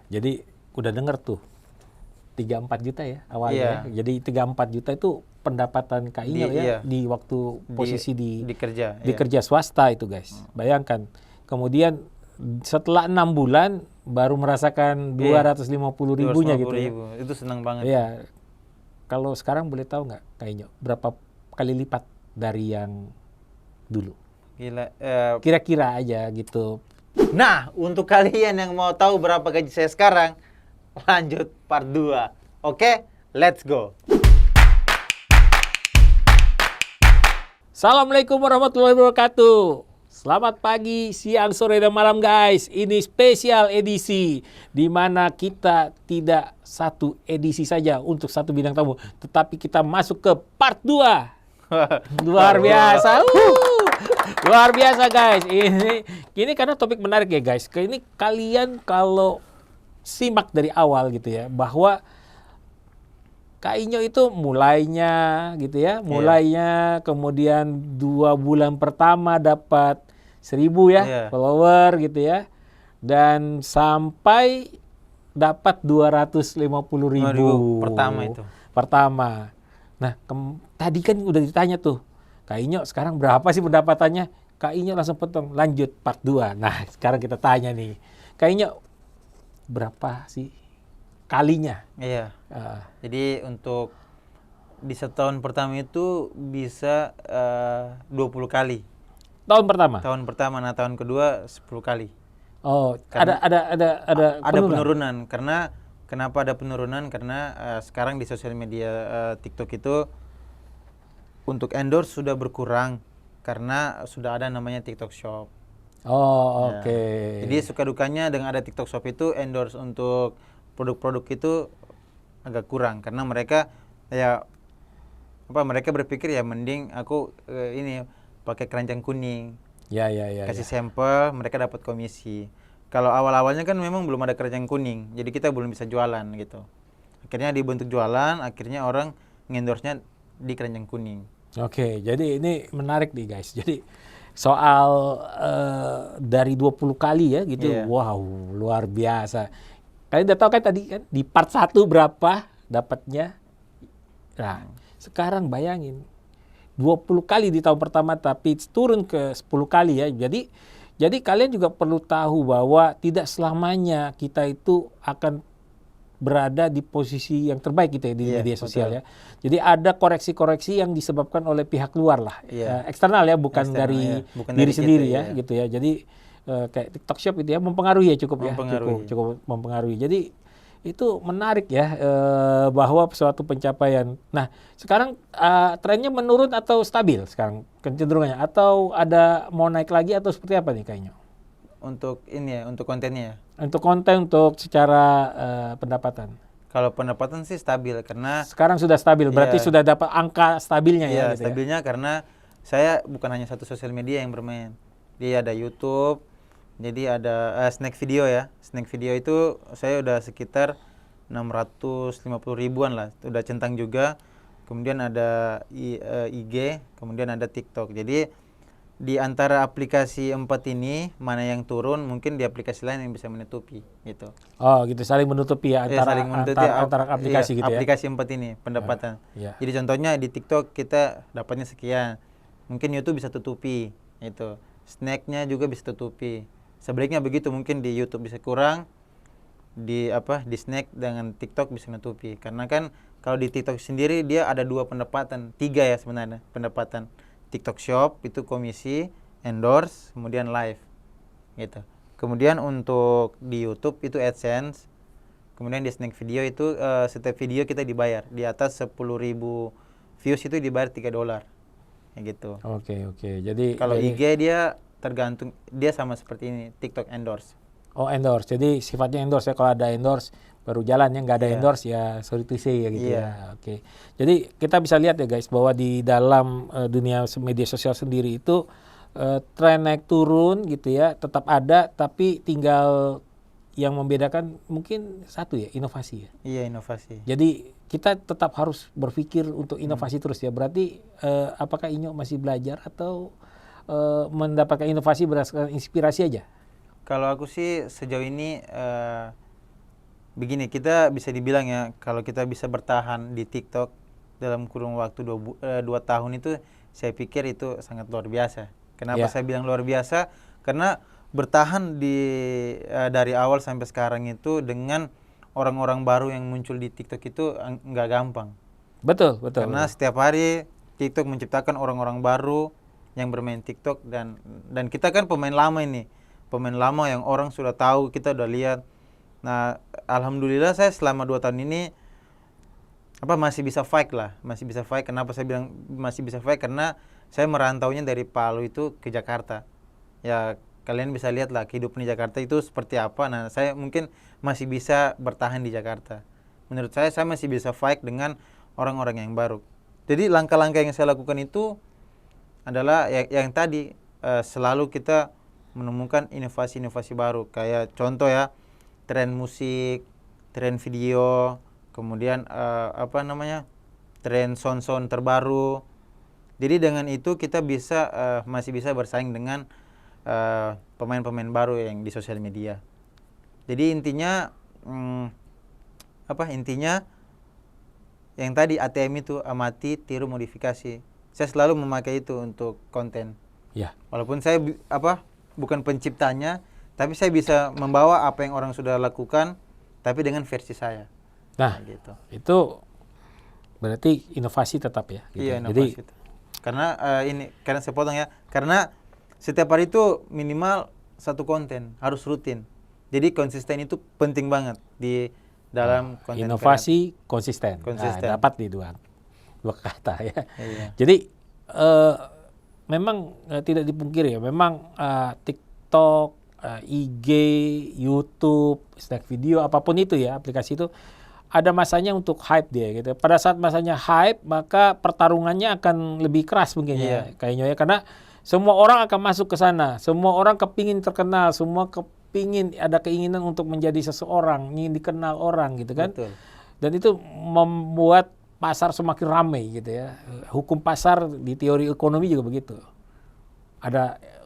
Jadi udah denger tuh 3-4 juta ya awalnya. Jadi 3-4 juta itu pendapatan Kak Inyo ya di waktu posisi di kerja swasta itu guys. Bayangkan. Kemudian setelah 6 bulan baru merasakan 250 ribunya gitu ya. Itu senang banget. Iya. Kalau sekarang boleh tahu nggak Kak Inyo berapa kali lipat dari yang dulu? Gila. Kira-kira aja gitu. Nah, untuk kalian yang mau tahu berapa gaji saya sekarang, lanjut part 2. Oke, let's go. Assalamualaikum warahmatullahi wabarakatuh. Selamat pagi, siang, sore, dan malam guys. Ini spesial edisi di mana kita tidak satu edisi saja untuk satu bintang tamu, tetapi kita masuk ke part 2. Luar biasa. Luar biasa guys. Ini karena topik menarik ya guys. Ini kalian kalau simak dari awal gitu ya, bahwa Kak Inyo itu mulainya gitu ya, kemudian 2 bulan pertama dapat 1.000 ya follower gitu ya, dan sampai dapat 250.000 pertama. Nah, tadi kan udah ditanya tuh, Kak Inyo sekarang berapa sih pendapatannya? Kak Inyo langsung potong, lanjut part 2. Nah, sekarang kita tanya nih, Kak Inyo berapa sih kalinya? Jadi untuk di setahun pertama itu bisa 20 kali. Tahun pertama? Tahun pertama, nah tahun kedua 10 kali. Oh, ada penurunan. Karena kenapa ada penurunan? Karena sekarang di sosial media TikTok itu untuk endorse sudah berkurang karena sudah ada namanya TikTok Shop. Oh, oke. Jadi suka dukanya dengan ada TikTok Shop itu endorse untuk produk-produk itu agak kurang karena mereka mereka berpikir ya mending aku ini pakai keranjang kuning. Kasih sampel, mereka dapat komisi. Kalau awal-awalnya kan memang belum ada keranjang kuning, jadi kita belum bisa jualan gitu. Akhirnya dibentuk jualan, akhirnya orang ngendorse-nya di keranjang kuning. Oke, jadi ini menarik nih guys. Jadi soal dari 20 kali ya gitu, wow luar biasa. Kalian udah tahu kan tadi kan di part 1 berapa dapatnya. Nah, sekarang bayangin 20 kali di tahun pertama tapi turun ke 10 kali ya. Jadi kalian juga perlu tahu bahwa tidak selamanya kita itu akan berada di posisi yang terbaik gitu ya di media sosial ya. Jadi ada koreksi-koreksi yang disebabkan oleh pihak luar lah, eksternal ya, bukan dari diri sendiri ya gitu ya. Jadi kayak TikTok Shop itu ya mempengaruhi ya, cukup mempengaruhi. Jadi itu menarik ya, bahwa suatu pencapaian. Nah sekarang trennya menurun atau stabil sekarang kecenderungannya, atau ada mau naik lagi atau seperti apa nih kayaknya? Untuk ini ya, untuk kontennya. Untuk konten, untuk secara pendapatan. Kalau pendapatan sih stabil karena sekarang sudah stabil. Berarti sudah dapat angka stabilnya ya. Gitu stabilnya ya? Karena saya bukan hanya satu sosial media yang bermain. Dia ada YouTube, jadi ada snack video ya. Snack video itu saya udah sekitar 650 ribuan lah. Udah centang juga. Kemudian ada IG, kemudian ada TikTok. Jadi di antara aplikasi 4 ini mana yang turun, mungkin di aplikasi lain yang bisa menutupi gitu. Oh gitu, saling menutupi ya antara aplikasi gitu ya. Aplikasi 4 ini pendapatan. Jadi contohnya di TikTok kita dapatnya sekian, mungkin YouTube bisa tutupi itu. Snacknya juga bisa tutupi. Sebaliknya begitu, mungkin di YouTube bisa kurang, di snack dengan TikTok bisa menutupi. Karena kan kalau di TikTok sendiri dia ada 2 pendapatan, 3 ya sebenarnya pendapatan. TikTok Shop itu komisi, endorse, kemudian live gitu. Kemudian untuk di YouTube itu AdSense. Kemudian di snack video itu setiap video kita dibayar. Di atas 10.000 views itu dibayar $3 kayak gitu. Oke. Jadi kalau IG dia tergantung, dia sama seperti ini, TikTok endorse. Oh, endorse. Jadi sifatnya endorse ya, kalau ada endorse baru jalan, ya nggak ada endorse ya sorry to say ya gitu ya. Oke. Jadi kita bisa lihat ya guys bahwa di dalam dunia media sosial sendiri itu tren naik turun gitu ya tetap ada, tapi tinggal yang membedakan mungkin satu ya, inovasi ya. Iya, inovasi. Jadi kita tetap harus berpikir untuk inovasi terus ya. Berarti apakah Inyo masih belajar atau mendapatkan inovasi berdasarkan inspirasi aja? Kalau aku sih sejauh ini begini, kita bisa dibilang ya, kalau kita bisa bertahan di TikTok dalam kurun waktu 2 tahun itu, saya pikir itu sangat luar biasa. Kenapa saya bilang luar biasa? Karena bertahan dari awal sampai sekarang itu dengan orang-orang baru yang muncul di TikTok itu nggak gampang. Betul. Karena setiap hari TikTok menciptakan orang-orang baru yang bermain TikTok, dan kita kan pemain lama ini. Pemain lama yang orang sudah tahu, kita udah lihat. Nah, alhamdulillah saya selama 2 tahun ini masih bisa fight lah, masih bisa fight. Kenapa saya bilang masih bisa fight? Karena saya merantaunya dari Palu itu ke Jakarta. Ya, kalian bisa lihat lah kehidupan di Jakarta itu seperti apa. Nah, saya mungkin masih bisa bertahan di Jakarta. Menurut saya masih bisa fight dengan orang-orang yang baru. Jadi langkah-langkah yang saya lakukan itu adalah yang tadi, selalu kita menemukan inovasi-inovasi baru. Kayak contoh ya, tren musik, tren video, kemudian tren sound terbaru. Jadi dengan itu kita masih bisa bersaing dengan pemain-pemain baru yang di sosial media. Jadi intinya intinya yang tadi ATM itu, amati, tiru, modifikasi. Saya selalu memakai itu untuk konten. Ya. Walaupun saya bukan penciptanya, tapi saya bisa membawa apa yang orang sudah lakukan, tapi dengan versi saya. Nah, gitu. Itu berarti inovasi tetap ya. Gitu. Iya, inovasi. Jadi, karena saya potong ya, karena setiap hari itu minimal 1 konten, harus rutin. Jadi konsisten itu penting banget di dalam konten. Inovasi konsisten. Konsisten. Nah, dapat di dua kata ya. Iya. Jadi memang tidak dipungkiri ya, memang TikTok, IG, YouTube, snack video, apapun itu ya, aplikasi itu ada masanya untuk hype dia gitu. Pada saat masanya hype, maka pertarungannya akan lebih keras mungkin ya, kayaknya ya, karena semua orang akan masuk ke sana, semua orang kepingin terkenal, semua kepingin ada keinginan untuk menjadi seseorang, ingin dikenal orang gitu kan. Betul. Dan itu membuat pasar semakin ramai gitu ya. Hukum pasar di teori ekonomi juga begitu.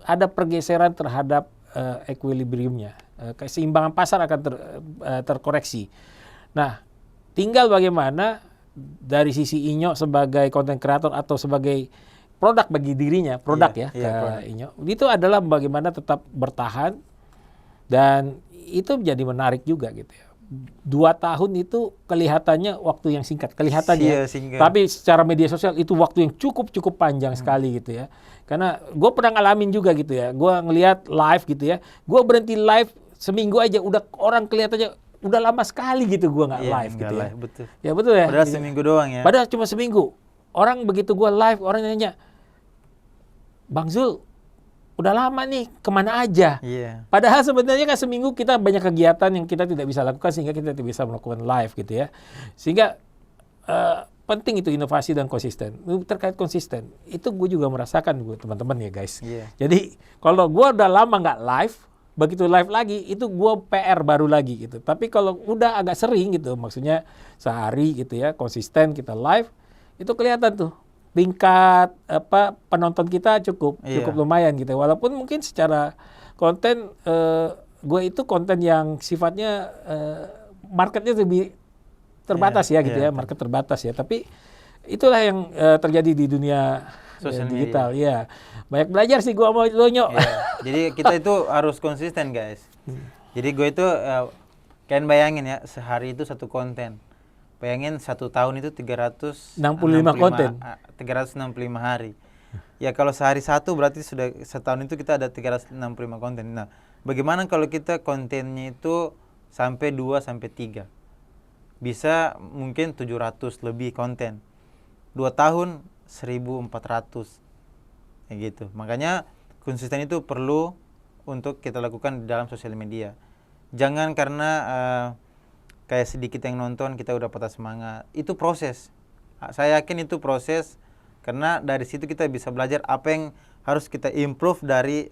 Ada pergeseran terhadap equilibriumnya. Keseimbangan pasar akan terkoreksi. Nah, tinggal bagaimana dari sisi Inyo sebagai content creator atau sebagai produk bagi dirinya, produk Inyo. Itu adalah bagaimana tetap bertahan, dan itu menjadi menarik juga gitu ya. 2 tahun itu kelihatannya waktu yang singkat, kelihatannya. Tapi secara media sosial itu waktu yang cukup panjang sekali gitu ya. Karena gue pernah ngalamin juga gitu ya. Gue ngelihat live gitu ya. Gue berhenti live seminggu aja udah orang kelihatannya udah lama sekali gitu gue nggak live gitu ya. Betul. Ya betul ya. Padahal seminggu doang ya. Padahal cuma seminggu. Orang begitu gue live, orang nanya, Bang Zul, udah lama nih, kemana aja? Padahal sebenarnya kan seminggu kita banyak kegiatan yang kita tidak bisa lakukan, sehingga kita tidak bisa melakukan live gitu ya. Sehingga penting itu inovasi dan konsisten. Terkait konsisten, itu gue juga merasakan teman-teman ya guys. Jadi kalau gue udah lama nggak live, begitu live lagi, itu gue PR baru lagi gitu. Tapi kalau udah agak sering gitu, maksudnya sehari gitu ya, konsisten kita live, itu kelihatan tuh. Tingkat penonton kita cukup lumayan gitu. Walaupun mungkin secara konten gue itu konten yang sifatnya marketnya lebih terbatas gitu ya, market terbatas ya. Tapi itulah yang terjadi di dunia digital ya. Banyak belajar sih gue sama Lonyo. Jadi kita itu harus konsisten guys. Jadi gue itu kalian bayangin ya, sehari itu 1 konten. Bayangin 1 tahun itu 365 konten. 365 hari. Ya kalau sehari 1 berarti sudah setahun itu kita ada 365 konten. Nah, bagaimana kalau kita kontennya itu sampai 2 sampai 3? Bisa mungkin 700 lebih konten. 2 tahun 1400. Kayak gitu. Makanya konsisten itu perlu untuk kita lakukan di dalam sosial media. Jangan karena kayak sedikit yang nonton kita udah patah semangat. Itu proses. Saya yakin itu proses, karena dari situ kita bisa belajar apa yang harus kita improve dari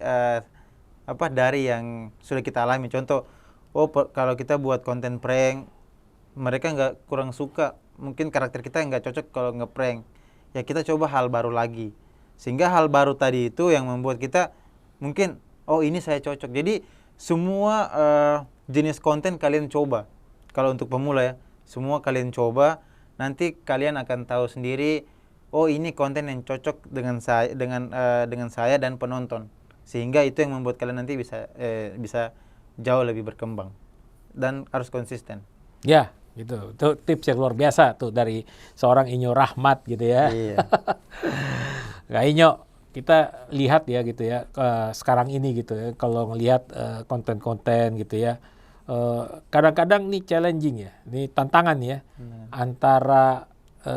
dari yang sudah kita alami. Contoh, kalau kita buat konten prank, mereka kurang suka, mungkin karakter kita nggak cocok kalau nge-prank. Ya kita coba hal baru lagi. Sehingga hal baru tadi itu yang membuat kita mungkin, ini saya cocok. Jadi semua jenis konten kalian coba. kalau untuk pemula ya, semua kalian coba, nanti kalian akan tahu sendiri, oh ini konten yang cocok dengan saya dan penonton, sehingga itu yang membuat kalian nanti bisa jauh lebih berkembang dan harus konsisten. Ya, gitu. Itu tips yang luar biasa tuh dari seorang Inyo Rahmat gitu ya. Iya. Kak Inyo, kita lihat ya gitu ya sekarang ini gitu ya, kalau ngelihat konten-konten gitu ya, kadang-kadang nih challenging ya, ini tantangan ya, antara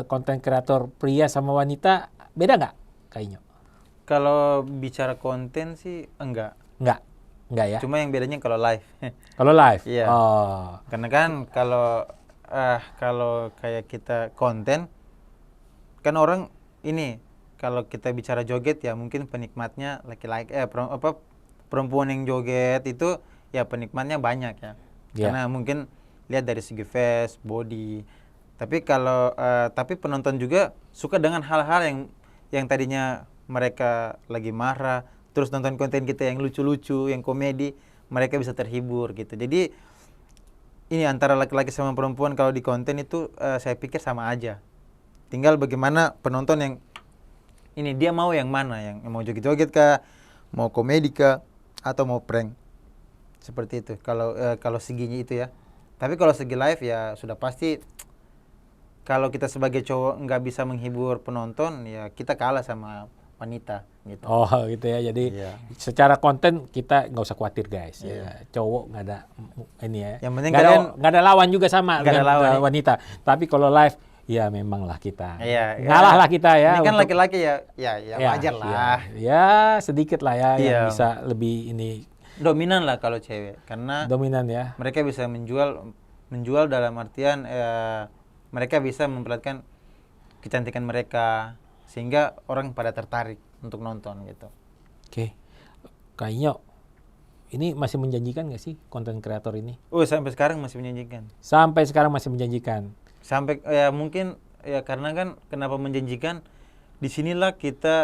konten kreator pria sama wanita, beda nggak Kak Inyo? Kalau bicara konten sih enggak. Enggak ya? Cuma yang bedanya kalau live. Kalau live? Iya. Oh. Karena kan kalau kayak kita konten, kan orang ini kalau kita bicara joget ya mungkin penikmatnya laki-laki perempuan yang joget itu ya penikmatnya banyak ya. Yeah. Karena mungkin lihat dari segi face, body. Tapi tapi penonton juga suka dengan hal-hal yang tadinya mereka lagi marah, terus nonton konten kita yang lucu-lucu, yang komedi, mereka bisa terhibur gitu. Jadi ini antara laki-laki sama perempuan kalau di konten itu saya pikir sama aja. Tinggal bagaimana penonton yang ini dia mau yang mana, yang mau joget-joget kah, mau komedi kah, atau mau prank. Seperti itu. Kalau seginya itu ya. Tapi kalau segi live ya sudah pasti kalau kita sebagai cowok nggak bisa menghibur penonton ya kita kalah sama wanita gitu. Oh gitu ya, jadi secara konten kita nggak usah khawatir guys. Ya, cowok nggak ada ini ya. Yang penting nggak ada lawan juga sama dengan wanita. Tapi kalau live ya memang lah kita ngalah lah kita ya. Ini kan laki-laki ya wajar lah. Ya sedikit lah ya yang bisa lebih ini. Dominan lah kalau cewek karena dominan ya. Mereka bisa menjual dalam artian mereka bisa memperlihatkan kecantikan mereka sehingga orang pada tertarik untuk nonton gitu. Oke. Kayaknya ini masih menjanjikan nggak sih konten kreator ini? Sampai sekarang masih menjanjikan. Sampai sekarang masih menjanjikan. Sampai ya mungkin ya karena kan kenapa menjanjikan? Disinilah kita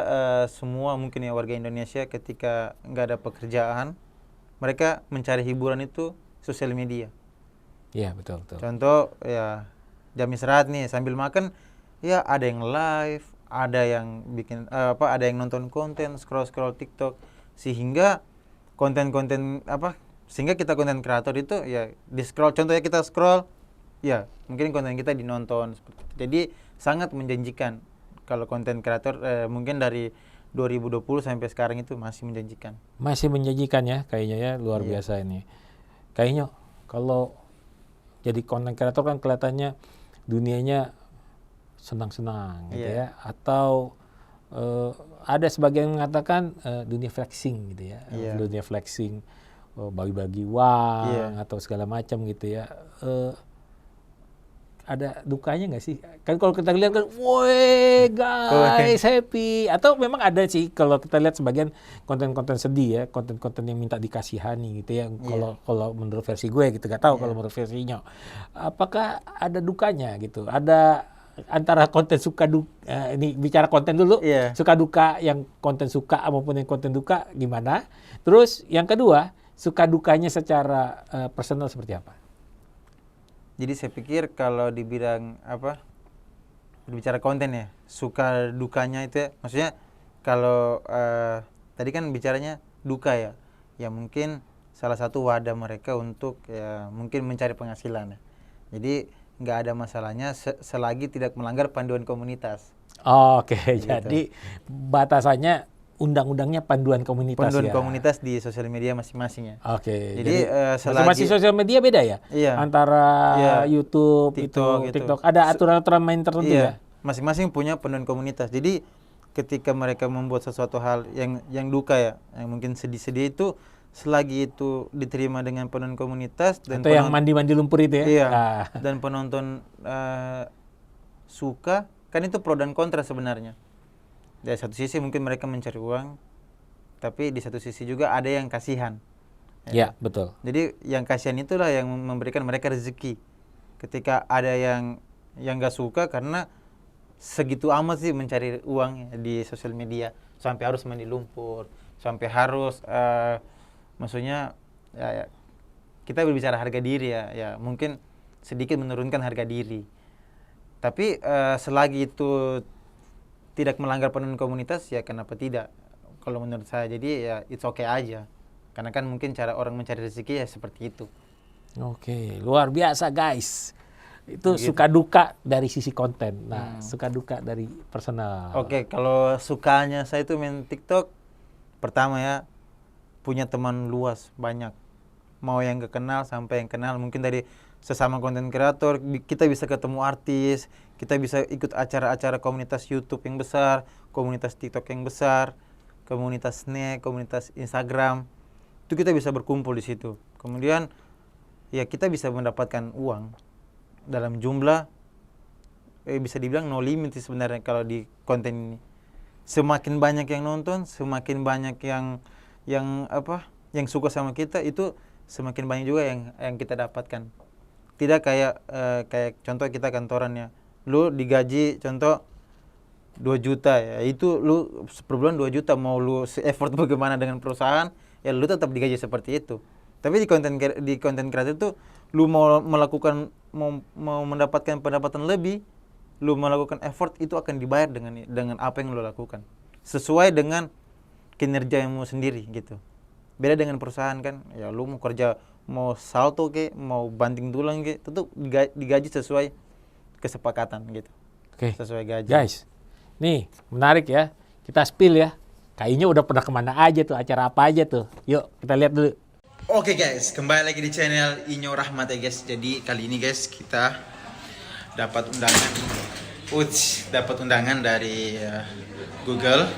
semua mungkin ya warga Indonesia ketika nggak ada pekerjaan, mereka mencari hiburan itu sosial media. Iya betul. Contoh ya jam istirahat nih sambil makan ya ada yang live, ada yang bikin ada yang nonton konten, scroll TikTok sehingga sehingga kita konten kreator itu ya di scroll, contohnya kita scroll ya mungkin konten kita dinonton seperti itu. Jadi sangat menjanjikan kalau konten kreator mungkin dari 2020 sampai sekarang itu masih menjanjikan. Masih menjanjikan ya kayaknya ya, luar biasa ini. Kayaknya kalau jadi konten kreator kan kelihatannya dunianya senang-senang gitu ya, atau ada sebagian mengatakan dunia flexing gitu ya, dunia flexing, bagi-bagi uang atau segala macam gitu ya. Ada dukanya nggak sih? Kan kalau kita lihat kan, woi guys happy. Atau memang ada sih kalau kita lihat sebagian konten-konten sedih ya, konten-konten yang minta dikasihani gitu ya. Kalau menurut versi gue gitu, nggak tahu kalau menurut versinya. Apakah ada dukanya gitu? Ada antara konten suka duka, ini bicara konten dulu, suka duka yang konten suka maupun yang konten duka gimana? Terus yang kedua, suka dukanya secara personal seperti apa? Jadi saya pikir kalau dibilang berbicara konten ya, suka dukanya itu ya, maksudnya kalau tadi kan bicaranya duka ya, ya mungkin salah satu wadah mereka untuk ya mungkin mencari penghasilan ya. Jadi nggak ada masalahnya selagi tidak melanggar panduan komunitas. Oke, gitu. Jadi batasannya undang-undangnya panduan komunitas komunitas di sosial media masing-masing ya. Oke. Jadi masing-masing sosial media beda ya? Iya. Antara YouTube, TikTok. Ada aturan-aturan main tertentu ya? Masing-masing punya panduan komunitas. Jadi ketika mereka membuat sesuatu hal yang duka ya, yang mungkin sedih-sedih itu, selagi itu diterima dengan panduan komunitas dan atau yang mandi-mandi lumpur itu ya? Iya. Dan penonton suka, kan itu pro dan kontra sebenarnya. Dari satu sisi mungkin mereka mencari uang, tapi di satu sisi juga ada yang kasihan. Ya, betul. Jadi yang kasihan itulah yang memberikan mereka rezeki. Ketika ada yang nggak suka karena segitu amat sih mencari uang di sosial media, sampai harus mandi lumpur, sampai harus maksudnya ya, kita berbicara harga diri ya mungkin sedikit menurunkan harga diri. Tapi selagi itu tidak melanggar penuh komunitas, ya kenapa tidak? Kalau menurut saya, jadi ya it's okay aja. Karena kan mungkin cara orang mencari rezeki ya seperti itu. Oke, luar biasa guys. Itu Gitu. suka duka dari sisi konten. Nah, suka duka dari personal. Oke, kalau sukanya saya itu main TikTok, pertama ya, punya teman luas, banyak. Mau yang gak kenal sampai yang kenal, mungkin dari sesama konten kreator, kita bisa ketemu artis, kita bisa ikut acara-acara komunitas YouTube yang besar, komunitas TikTok yang besar, komunitas snack, komunitas Instagram. Itu kita bisa berkumpul di situ. Kemudian ya kita bisa mendapatkan uang dalam jumlah bisa dibilang no limit sih sebenarnya kalau di konten ini. Semakin banyak yang nonton, semakin banyak yang suka sama kita, itu semakin banyak juga yang kita dapatkan. Tidak kayak contoh kita kantoran ya, lu digaji contoh 2 juta ya, itu lu per bulan 2 juta, mau lu effort bagaimana dengan perusahaan, ya lu tetap digaji seperti itu. Tapi di konten kreatif itu lu mau mendapatkan pendapatan lebih, lu melakukan effort, itu akan dibayar dengan apa yang lu lakukan. Sesuai dengan kinerjamu sendiri gitu. Beda dengan perusahaan kan, ya lu mau kerja, mau salto ke, mau banting tulang ke, tentu digaji sesuai kesepakatan gitu. Oke. Sesuai gaji. Guys, nih menarik ya. Kita spill ya. Kayaknya udah pernah kemana aja tuh, acara apa aja tuh. Yuk kita lihat dulu. Oke guys, kembali lagi di channel Inyo Rahmat ya guys. Jadi kali ini guys kita dapat undangan dari Google,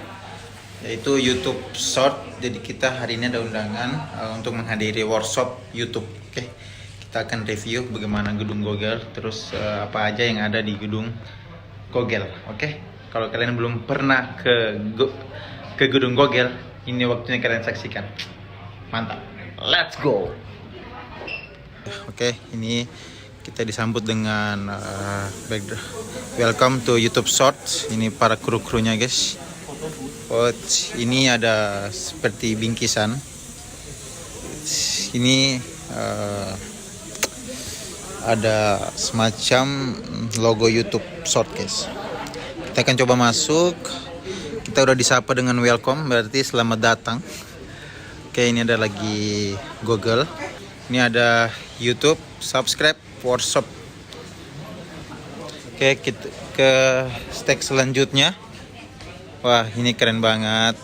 yaitu YouTube Short. Jadi kita hari ini ada undangan untuk menghadiri workshop YouTube. Oke, kita akan review bagaimana gedung Google, terus apa aja yang ada di gedung Google. Oke, kalau kalian belum pernah ke gedung Google, ini waktunya kalian saksikan. Mantap, let's go. Oke, ini kita disambut dengan welcome to YouTube Short. Ini para kru-krunya guys. Ini ada seperti bingkisan. Ini ada semacam logo YouTube Short guys. Kita akan coba masuk. Kita udah disapa dengan welcome, berarti selamat datang. Oke, ini ada lagi Google. Ini ada YouTube, subscribe, workshop. Oke, kita ke stack selanjutnya. Wah, ini keren banget.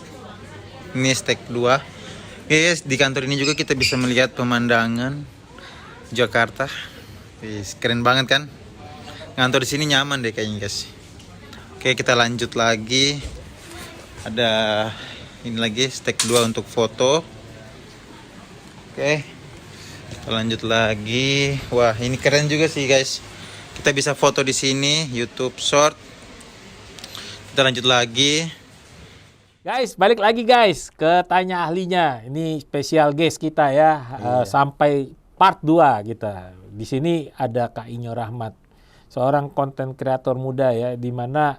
Ini stack 2. Guys, di kantor ini juga kita bisa melihat pemandangan Jakarta. Keren banget kan? Ngantor di sini nyaman deh kayaknya, guys. Oke, kita lanjut lagi. Ada ini lagi stack 2 untuk foto. Oke. Kita lanjut lagi. Wah, ini keren juga sih, guys. Kita bisa foto di sini, YouTube Short. Kita lanjut lagi. Guys, balik lagi guys ke tanya ahlinya. Ini spesial guest kita ya, sampai part 2 kita. Di sini ada Kak Inyo Rahmat, seorang konten kreator muda ya, di mana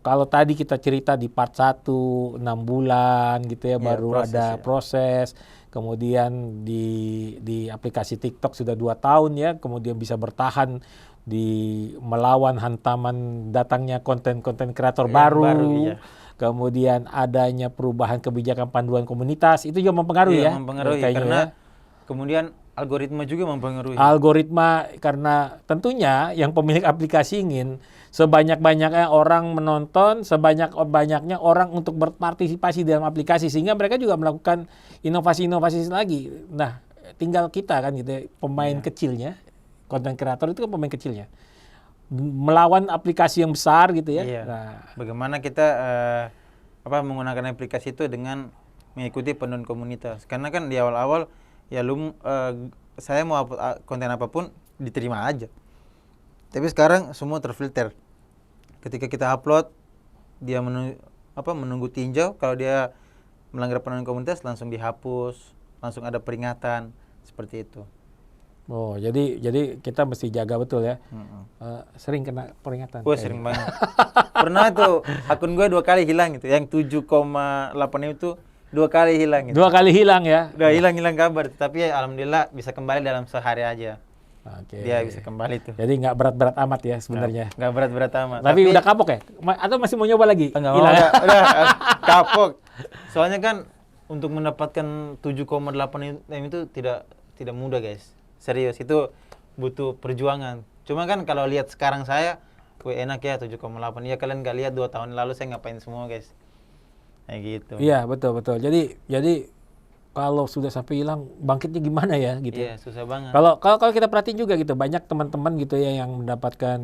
kalau tadi kita cerita di part 1 6 bulan gitu ya, baru proses, ada proses. Kemudian di aplikasi TikTok sudah 2 tahun ya, kemudian bisa bertahan di melawan hantaman datangnya konten-konten kreator baru. Iya. Kemudian adanya perubahan kebijakan panduan komunitas, itu juga mempengaruhi ya. Mempengaruhi karena kemudian algoritma juga mempengaruhi. Algoritma, karena tentunya yang pemilik aplikasi ingin sebanyak-banyaknya orang menonton, sebanyak-banyaknya orang untuk berpartisipasi dalam aplikasi, sehingga mereka juga melakukan inovasi-inovasi lagi. Nah, tinggal kita kan gitu, pemain kecilnya, konten kreator itu kan pemain kecilnya, melawan aplikasi yang besar gitu ya. Iya. Nah, Bagaimana kita menggunakan aplikasi itu dengan mengikuti panduan komunitas. Karena kan di awal-awal ya saya mau upload konten apapun diterima aja. Tapi sekarang semua terfilter. Ketika kita upload, dia menunggu tinjau. Kalau dia melanggar panduan komunitas, langsung dihapus, langsung ada peringatan seperti itu. oh, jadi kita mesti jaga betul ya. Sering kena peringatan. Wah, sering banget. Pernah tuh akun gue 2 kali hilang gitu. Yang 7,8 itu 2 kali hilang gitu. 2 kali hilang ya. Udah hilang kabar, tapi ya alhamdulillah bisa kembali dalam sehari aja. Oke. dia bisa kembali tuh. Jadi nggak berat-berat amat ya sebenarnya. Nggak berat-berat amat. Tapi udah kapok ya? Atau masih mau nyoba lagi? Enggak mau, udah kapok. Soalnya kan untuk mendapatkan 7,8 M itu tidak mudah, guys. Serius, itu butuh perjuangan. Cuma kan kalau lihat sekarang saya, enak ya 7,8. Ya kalian nggak lihat 2 tahun lalu saya ngapain semua, guys. Kayak gitu. Iya, betul. Jadi kalau sudah sampai hilang, bangkitnya gimana ya gitu. Iya, susah banget. Kalau kita perhatiin juga gitu, banyak teman-teman gitu ya yang mendapatkan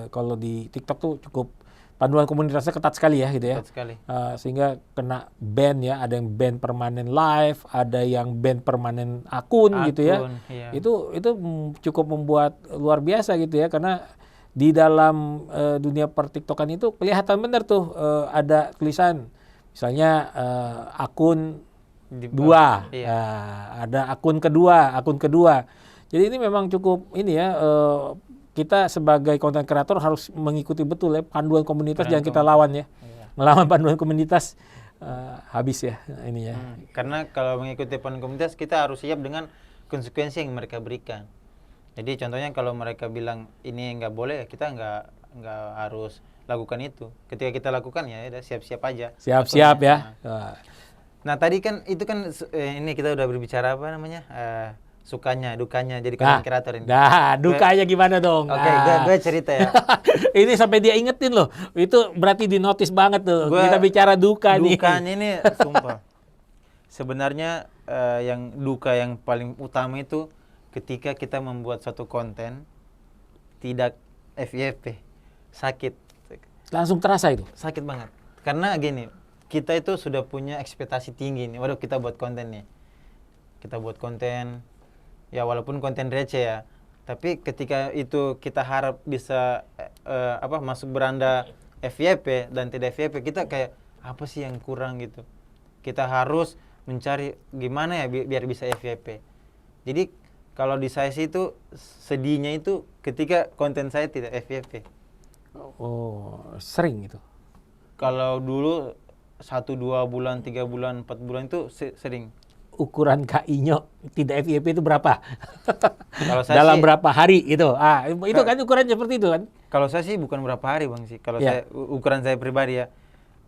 kalau di TikTok tuh cukup panduan komunitasnya ketat sekali ya gitu ya. Ketat sekali. Sehingga kena ban ya, ada yang ban permanen live, ada yang ban permanen akun gitu ya. Iya. Itu cukup membuat luar biasa gitu ya, karena di dalam dunia per-TikTokan itu kelihatan benar tuh ada tulisan misalnya akun dua, iya. ada akun kedua. Jadi ini memang cukup ini ya, kita sebagai konten kreator harus mengikuti betul ya panduan komunitas, jangan kita lawan ya. Iya. Melawan panduan komunitas habis ya ini ya. Karena kalau mengikuti panduan komunitas kita harus siap dengan konsekuensi yang mereka berikan. Jadi contohnya kalau mereka bilang ini nggak boleh, kita nggak harus lakukan itu. Ketika kita lakukan ya udah siap-siap aja. Siap-siap ya. Nah tadi kan itu kan ini kita udah berbicara apa namanya sukanya, dukanya jadi konten kreator ini. Nah, dukanya gimana dong? Oke, gue cerita ya. Ini sampai dia ingetin loh. Itu berarti dinotis banget tuh. Kita bicara duka nih. Dukanya ini sumpah. Sebenarnya yang duka yang paling utama itu ketika kita membuat suatu konten tidak FYP, sakit. Langsung terasa itu? Sakit banget. Karena gini, kita itu sudah punya ekspektasi tinggi nih. Waduh, kita buat konten nih. Kita buat konten, ya walaupun konten receh ya. Tapi ketika itu kita harap bisa masuk beranda FYP dan tidak FYP, kita kayak apa sih yang kurang gitu. Kita harus mencari gimana ya biar bisa FYP. Jadi kalau di saya sih itu sedihnya itu ketika konten saya tidak FYP. Oh, sering gitu. Kalau dulu 1-2 bulan, 3 bulan, 4 bulan itu sering. Ukuran KI-nya tidak FYP itu berapa? Kalau saya dalam sih, berapa hari gitu. Itu kan ukurannya seperti itu kan? Kalau saya sih bukan berapa hari, Bang sih. Kalau saya ukuran saya pribadi ya.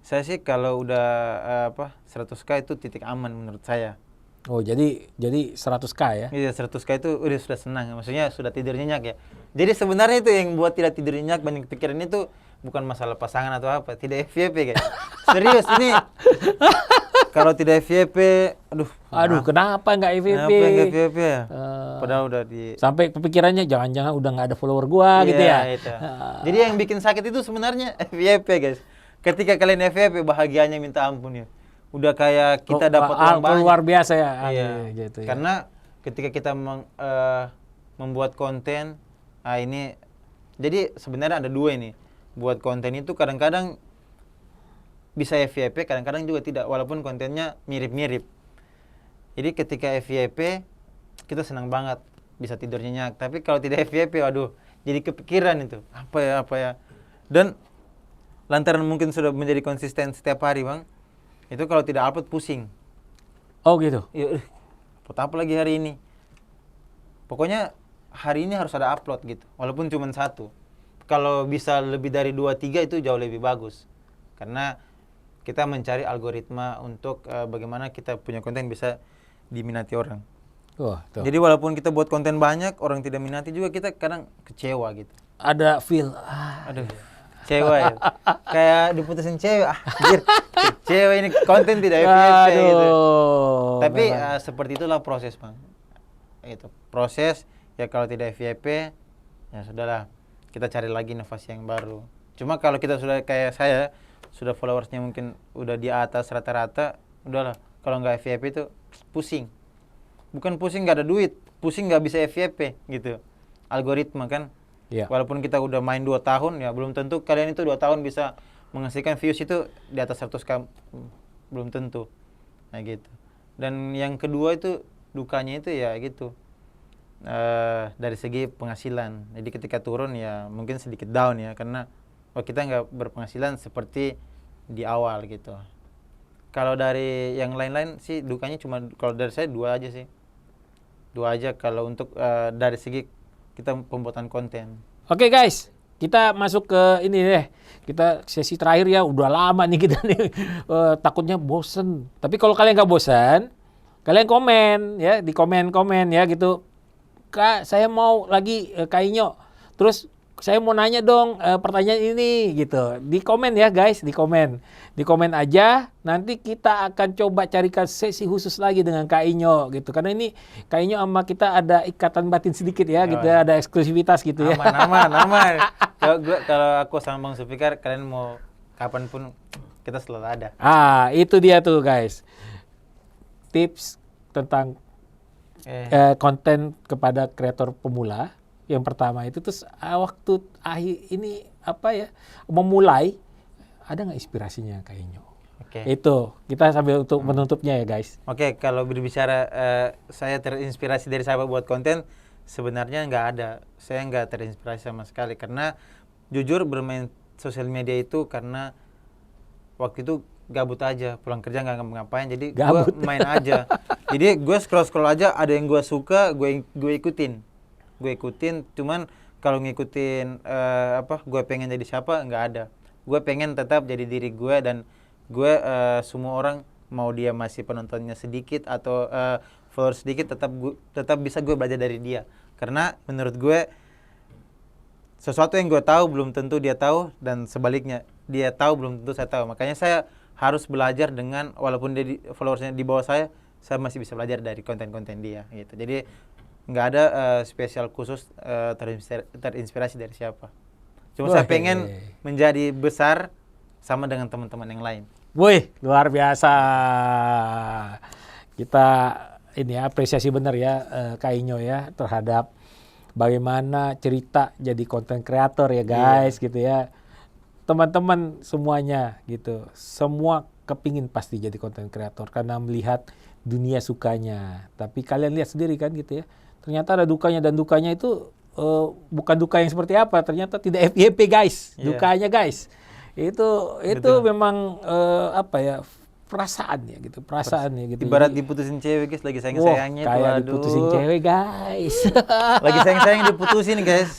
Saya sih kalau udah 100K itu titik aman menurut saya. Oh, jadi 100K ya? Iya, 100K itu udah sudah senang. Maksudnya sudah tidur nyenyak ya. Jadi sebenarnya itu yang buat tidak tidur nyenyak, banyak pikiran itu bukan masalah pasangan atau apa, tidak FYP guys. Serius ini. Kalau tidak FYP, aduh kenapa nggak FYP? Kenapa nggak FYP ya? Padahal udah sampai kepikirannya jangan-jangan udah nggak ada follower gua gitu ya. Itu. Jadi yang bikin sakit itu sebenarnya FYP guys. Ketika kalian FYP bahagianya minta ampun ya. Udah kayak kita dapat uang banyak. Luar biasa ya. Iya. Gitu, ya. Karena ketika kita membuat konten, ini jadi sebenarnya ada dua ini. Buat konten itu kadang-kadang bisa FYP, kadang-kadang juga tidak, walaupun kontennya mirip-mirip. Jadi ketika FYP kita senang banget bisa tidur nyenyak, tapi kalau tidak FYP waduh jadi kepikiran itu apa ya. Dan lantaran mungkin sudah menjadi konsisten setiap hari Bang, itu kalau tidak upload pusing. Oh gitu? Ya, upload apa lagi hari ini? Pokoknya hari ini harus ada upload gitu, walaupun cuma 1. Kalau bisa lebih dari 2-3 itu jauh lebih bagus. Karena kita mencari algoritma untuk bagaimana kita punya konten bisa diminati orang. Jadi walaupun kita buat konten banyak, orang tidak minati juga, kita kadang kecewa gitu. Ada feel. Aduh, kecewa ya. Kayak diputusin cewek. Cewek ini konten tidak FYP gitu. Tapi seperti itulah proses Bang. Itu proses ya, kalau tidak FYP ya sudahlah. Kita cari lagi inovasi yang baru. Cuma kalau kita sudah kayak saya, sudah followersnya mungkin udah di atas rata-rata, udahlah. Kalau nggak FYP itu pusing. Bukan pusing nggak ada duit, pusing nggak bisa FYP gitu. Algoritma kan. Yeah. Walaupun kita udah main 2 tahun, ya belum tentu kalian itu 2 tahun bisa menghasilkan views itu di atas 100K. Belum tentu. Nah gitu. Dan yang kedua itu, dukanya itu ya gitu. Dari segi penghasilan. Jadi ketika turun ya mungkin sedikit down ya, karena kita nggak berpenghasilan seperti di awal gitu. Kalau dari yang lain-lain sih dukanya cuma, kalau dari saya 2 aja sih. 2 aja kalau untuk dari segi kita pembuatan konten. Oke guys, kita masuk ke ini deh. Kita sesi terakhir ya, udah lama nih kita nih. Takutnya bosen. Tapi kalau kalian nggak bosen, kalian komen ya, di komen-komen ya gitu. Kak, saya mau lagi Kak Inyo. Terus saya mau nanya dong pertanyaan ini gitu. Di komen ya guys, di komen. Di komen aja, nanti kita akan coba carikan sesi khusus lagi dengan Kak Inyo gitu. Karena ini Kak Inyo sama kita ada ikatan batin sedikit ya gitu ya, ada eksklusivitas gitu ya. Aman. Kalau aku sama Bang Zulfikar, kalian mau kapanpun kita selalu ada. Itu dia tuh guys. Tips tentang konten kepada kreator pemula. Yang pertama itu terus waktu akhir ini memulai, ada nggak inspirasinya kayaknya? Oke. Itu kita sambil untuk menutupnya ya guys. Oke, kalau berbicara saya terinspirasi dari sahabat buat konten, sebenarnya nggak ada. Saya nggak terinspirasi sama sekali karena jujur bermain sosial media itu karena waktu itu gabut aja, pulang kerja nggak ngapain, jadi gue main aja. Jadi gue scroll aja, ada yang gue suka, gue ikutin. Cuman kalau ngikutin gue pengen jadi siapa, nggak ada. Gue pengen tetap jadi diri gue, dan gue semua orang mau dia masih penontonnya sedikit atau follower sedikit, tetap bisa gue belajar dari dia. Karena menurut gue sesuatu yang gue tahu belum tentu dia tahu, dan sebaliknya dia tahu belum tentu saya tahu. Makanya saya harus belajar dengan, walaupun dia followersnya di bawah saya masih bisa belajar dari konten-konten dia gitu. Jadi nggak ada spesial khusus terinspirasi dari siapa. Cuma saya pengen menjadi besar sama dengan teman-teman yang lain. Wih, luar biasa. Kita ini apresiasi benar ya Kak Inyo ya terhadap bagaimana cerita jadi konten kreator ya guys gitu ya. Teman-teman semuanya gitu, semua kepingin pasti jadi konten kreator karena melihat dunia sukanya. Tapi kalian lihat sendiri kan gitu ya, ternyata ada dukanya, dan dukanya itu bukan duka yang seperti apa, ternyata tidak FYP guys, dukanya guys. Itu memang perasaan ya gitu, gitu. Ibarat diputusin cewek guys, lagi sayang-sayangnya itu, kayak diputusin cewek guys. Lagi sayang-sayang diputusin guys.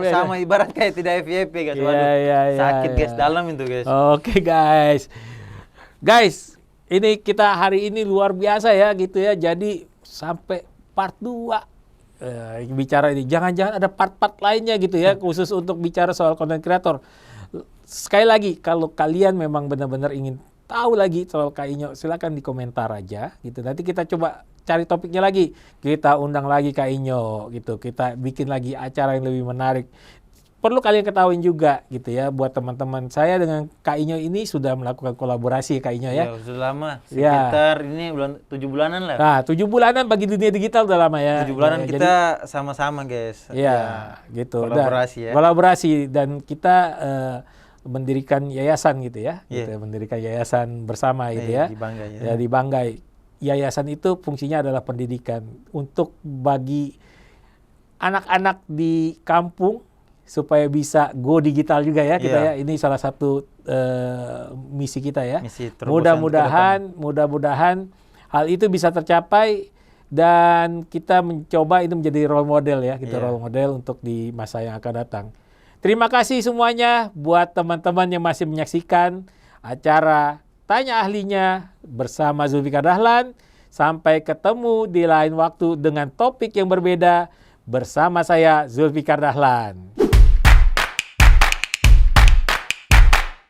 Sama ibarat kayak tidak FYP guys. Sakit guys, dalam itu guys. Oke guys. Guys, ini kita hari ini luar biasa ya gitu ya. Jadi sampai part 2 bicara ini. Jangan-jangan ada part-part lainnya gitu ya, khusus untuk bicara soal konten kreator. Sekali lagi, kalau kalian memang benar-benar ingin tahu lagi soal Kak Inyo, silakan di komentar aja gitu. Nanti kita coba cari topiknya lagi. Kita undang lagi Kak Inyo gitu. Kita bikin lagi acara yang lebih menarik. Perlu kalian ketahuin juga gitu ya, buat teman-teman, saya dengan Kak Inyo ini sudah melakukan kolaborasi Kak Inyo ya. Sudah lama, sekitar ini 7 bulanan lah. Nah, 7 bulanan bagi dunia digital udah lama ya. 7 bulanan kita sama-sama guys. Gitu. Kolaborasi Kolaborasi, dan kita mendirikan yayasan gitu ya. Gitu, mendirikan yayasan bersama gitu ya. Di Banggai ya. Di Banggai. Yayasan itu fungsinya adalah pendidikan untuk bagi anak-anak di kampung supaya bisa go digital juga ya kita ya. Ini salah satu misi kita ya. Mudah-mudahan hal itu bisa tercapai, dan kita mencoba itu menjadi role model ya, role model untuk di masa yang akan datang. Terima kasih semuanya buat teman-teman yang masih menyaksikan acara Tanya Ahlinya bersama Zulfikar Dahlan. Sampai ketemu di lain waktu dengan topik yang berbeda bersama saya Zulfikar Dahlan.